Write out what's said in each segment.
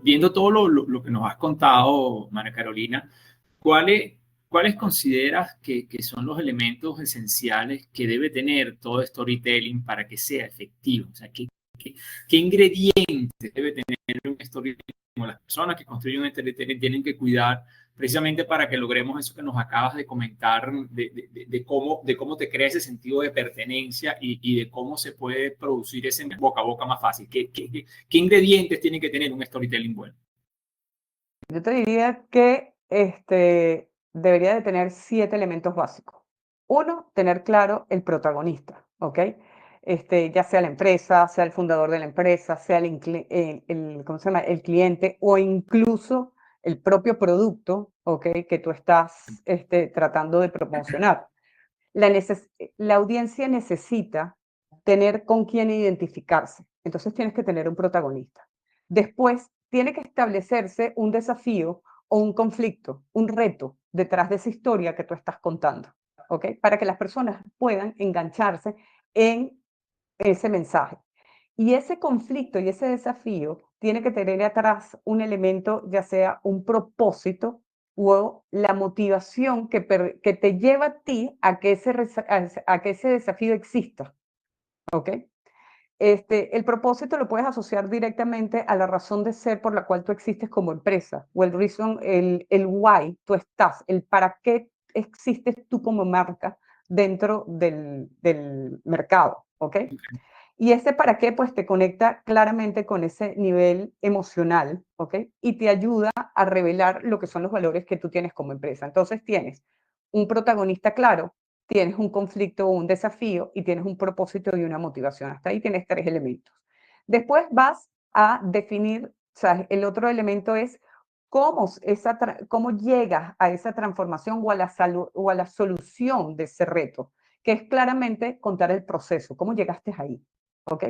viendo todo lo que nos has contado, María Carolina, ¿cuáles consideras que son los elementos esenciales que debe tener todo storytelling para que sea efectivo? O sea, ¿qué ingredientes debe tener un storytelling? Como las personas que construyen un storytelling tienen que cuidar precisamente para que logremos eso que nos acabas de comentar, de cómo te crea ese sentido de pertenencia y de cómo se puede producir ese boca a boca más fácil. ¿Qué ingredientes tiene que tener un storytelling bueno? Yo te diría que debería de tener 7 elementos básicos. Uno, tener claro el protagonista, ¿ok? Ya sea la empresa, sea el fundador de la empresa, sea ¿cómo se llama? El cliente o incluso el propio producto, ¿ok? Que tú estás tratando de promocionar. La audiencia necesita tener con quién identificarse. Entonces tienes que tener un protagonista. Después, tiene que establecerse un desafío o un conflicto, un reto detrás de esa historia que tú estás contando, ¿ok? Para que las personas puedan engancharse en ese mensaje. Y ese conflicto y ese desafío tiene que tener atrás un elemento, ya sea un propósito o la motivación que te lleva a ti a que ese desafío exista, ¿ok? El propósito lo puedes asociar directamente a la razón de ser por la cual tú existes como empresa, o el reason, el why tú estás, el para qué existes tú como marca dentro del mercado, ¿ok? Y ese para qué, pues te conecta claramente con ese nivel emocional, ¿ok? Y te ayuda a revelar lo que son los valores que tú tienes como empresa. Entonces tienes un protagonista claro, tienes un conflicto o un desafío y tienes un propósito y una motivación. Hasta ahí tienes 3 elementos. Después vas a definir, o sea, el otro elemento es cómo llegas a esa transformación o a la solución de ese reto, que es claramente contar el proceso, cómo llegaste ahí. ¿Ok?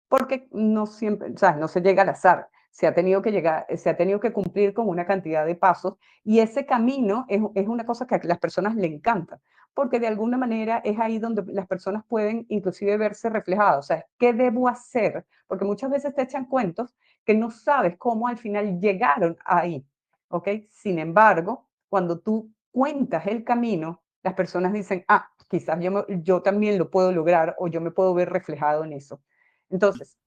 Porque no siempre, o sea, no se llega al azar, se ha tenido que cumplir con una cantidad de pasos y ese camino es una cosa que a las personas le encanta, porque de alguna manera es ahí donde las personas pueden inclusive verse reflejadas, o sea, ¿qué debo hacer? Porque muchas veces te echan cuentos que no sabes cómo al final llegaron ahí, ¿ok? Sin embargo, cuando tú cuentas el camino, las personas dicen, ah, quizás yo también lo puedo lograr o yo me puedo ver reflejado en eso. Entonces,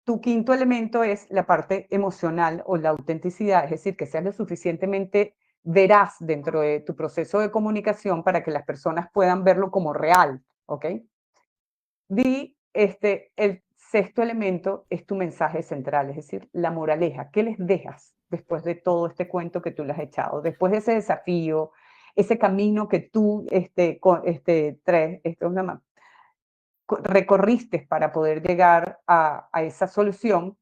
tu quinto elemento es la parte emocional o la autenticidad, es decir, que seas lo suficientemente veraz dentro de tu proceso de comunicación para que las personas puedan verlo como real, ¿ok? El sexto elemento es tu mensaje central, es decir, la moraleja. ¿Qué les dejas después de todo este cuento que tú les has echado? Después de ese desafío, ese camino que tú recorriste para poder llegar a esa solución.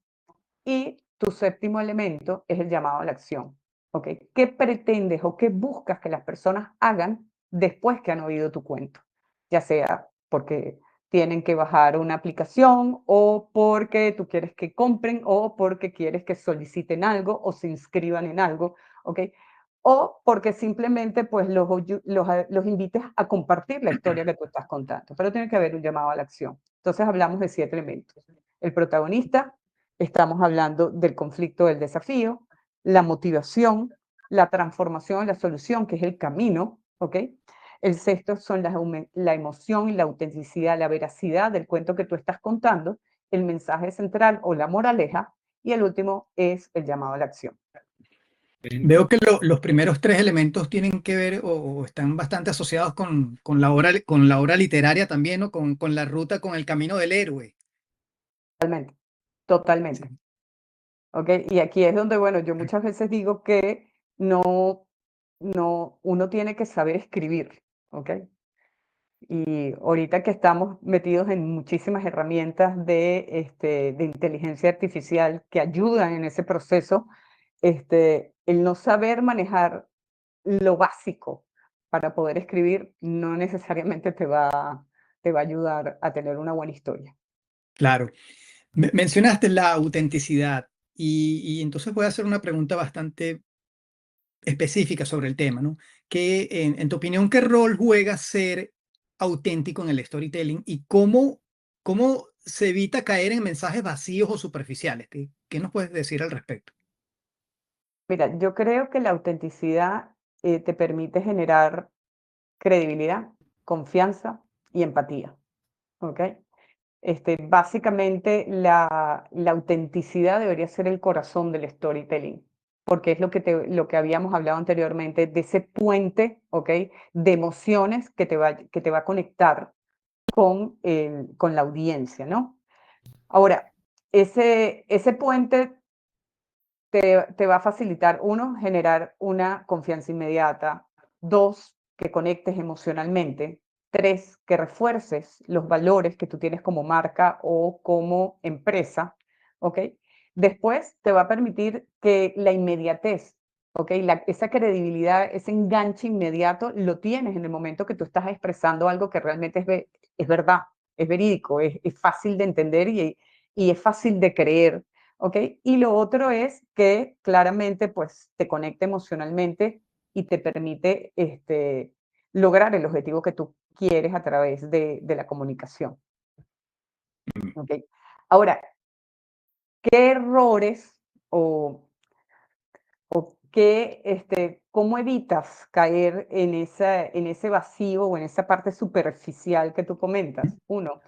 Y tu séptimo elemento es el llamado a la acción. ¿Ok? ¿Qué pretendes o qué buscas que las personas hagan después que han oído tu cuento? Ya sea porque tienen que bajar una aplicación o porque tú quieres que compren o porque quieres que soliciten algo o se inscriban en algo, ¿ok? O porque simplemente pues los invites a compartir la historia que tú estás contando. Pero tiene que haber un llamado a la acción. Entonces hablamos de 7 elementos. El protagonista, estamos hablando del conflicto, del desafío, la motivación, la transformación, la solución, que es el camino, ¿ok? El sexto son la emoción y la autenticidad, la veracidad del cuento que tú estás contando, el mensaje central o la moraleja, y el último es el llamado a la acción. Veo que los primeros 3 elementos tienen que ver o están bastante asociados con la obra literaria también, ¿no? Con la ruta, con el camino del héroe. Totalmente, totalmente. ¿Ok? Y aquí es donde, bueno, yo muchas veces digo que uno tiene que saber escribir, ¿ok? Y ahorita que estamos metidos en muchísimas herramientas de inteligencia artificial que ayudan en ese proceso, el no saber manejar lo básico para poder escribir no necesariamente te va a ayudar a tener una buena historia. Claro. Mencionaste la autenticidad y entonces voy a hacer una pregunta bastante específica sobre el tema, ¿no? En tu opinión, ¿qué rol juega ser auténtico en el storytelling y cómo se evita caer en mensajes vacíos o superficiales. ¿Qué nos puedes decir al respecto? Mira, yo creo que la autenticidad te permite generar credibilidad, confianza y empatía, ¿ok? Básicamente, la autenticidad debería ser el corazón del storytelling, porque es lo que habíamos hablado anteriormente, de ese puente, ¿ok? De emociones que te va a conectar con la audiencia, ¿no? Ahora, ese puente te va a facilitar, uno, generar una confianza inmediata, dos, que conectes emocionalmente, tres, que refuerces los valores que tú tienes como marca o como empresa, ¿ok? Después te va a permitir que la inmediatez, ¿ok? Esa credibilidad, ese enganche inmediato lo tienes en el momento que tú estás expresando algo que realmente es verdad, es verídico, es fácil de entender y es fácil de creer. ¿Ok? Y lo otro es que claramente pues te conecta emocionalmente y te permite lograr el objetivo que tú quieres a través de la comunicación. ¿Ok? Ahora, ¿qué errores o, cómo evitas caer en ese vacío o en esa parte superficial que tú comentas? Uno,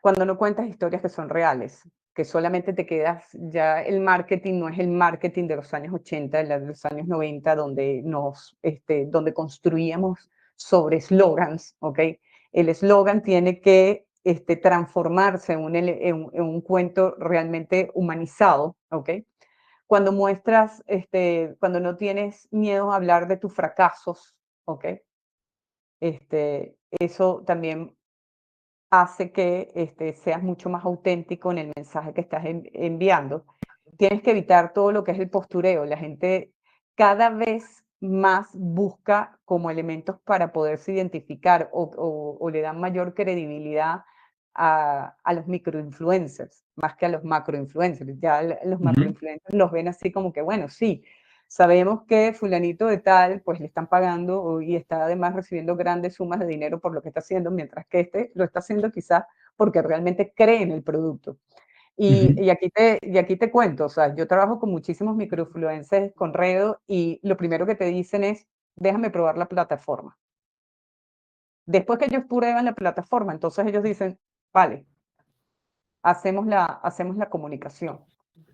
cuando no cuentas historias que son reales, que solamente te quedas, ya el marketing no es el marketing de los años 80, de los años 90, donde construíamos sobre eslogans, ¿ok? El eslogan tiene que transformarse en un cuento realmente humanizado, ¿ok? Cuando no tienes miedo a hablar de tus fracasos, ¿ok? Eso también hace que seas mucho más auténtico en el mensaje que estás enviando. Tienes que evitar todo lo que es el postureo. La gente cada vez más busca como elementos para poderse identificar o le dan mayor credibilidad a los microinfluencers, más que a los macroinfluencers. Ya los macroinfluencers los ven así como que, bueno, sí, sabemos que fulanito de tal, pues le están pagando y está además recibiendo grandes sumas de dinero por lo que está haciendo, mientras que lo está haciendo quizás porque realmente cree en el producto. Y aquí te cuento, o sea, yo trabajo con muchísimos microinfluencers con Redo y lo primero que te dicen es, déjame probar la plataforma. Después que ellos prueban la plataforma, entonces ellos dicen, vale, hacemos la comunicación,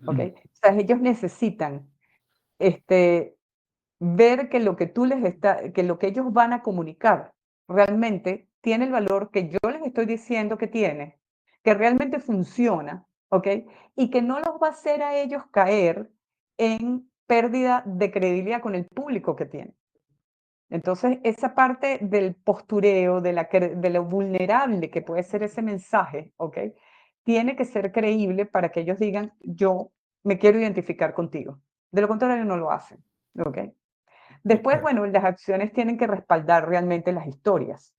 ¿ok? O sea, ellos necesitan este, ver que lo que ellos van a comunicar realmente tiene el valor que yo les estoy diciendo que tiene, que realmente funciona, ¿ok? Y que no los va a hacer a ellos caer en pérdida de credibilidad con el público que tienen. Entonces, esa parte del postureo, de lo vulnerable que puede ser ese mensaje, ¿ok? Tiene que ser creíble para que ellos digan, yo me quiero identificar contigo. De lo contrario, no lo hacen, ¿ok? Después, bueno, las acciones tienen que respaldar realmente las historias.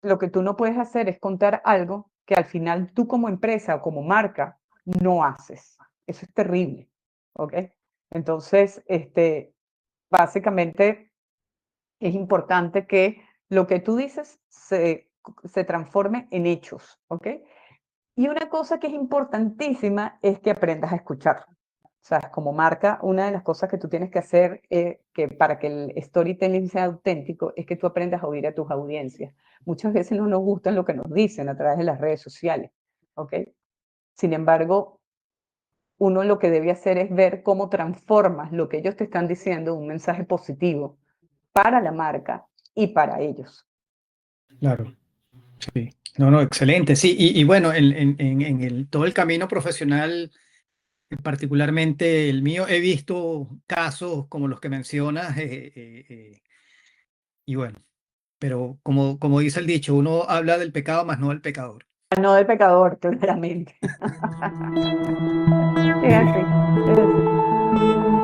Lo que tú no puedes hacer es contar algo que al final tú como empresa o como marca no haces. Eso es terrible, ¿ok? Entonces, básicamente es importante que lo que tú dices se transforme en hechos, ¿ok? Y una cosa que es importantísima es que aprendas a escuchar. O sea, como marca, una de las cosas que tú tienes que hacer que para que el storytelling sea auténtico es que tú aprendas a oír a tus audiencias. Muchas veces no nos gustan lo que nos dicen a través de las redes sociales, ¿ok? Sin embargo, uno lo que debe hacer es ver cómo transformas lo que ellos te están diciendo en un mensaje positivo para la marca y para ellos. Claro, sí. No, no, excelente. Sí, y bueno, todo el camino profesional, particularmente el mío, he visto casos como los que mencionas, y bueno, pero como dice el dicho, uno habla del pecado, más no del pecador. No del pecador, claramente. Es así, es así.